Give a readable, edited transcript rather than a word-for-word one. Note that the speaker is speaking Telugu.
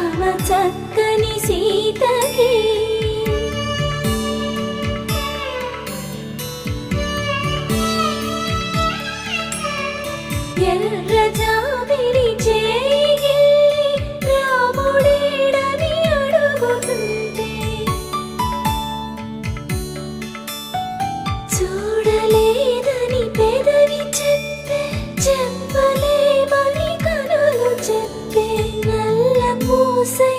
రామ చక్కని సీతకి ఎర్ర జాబిలి చేయి రాముడేడని అడుగుతుంటే చూడలేదని పెదవి చెప్పే చెప్పలేమని కనులు చెప్పే నల్ల పూసై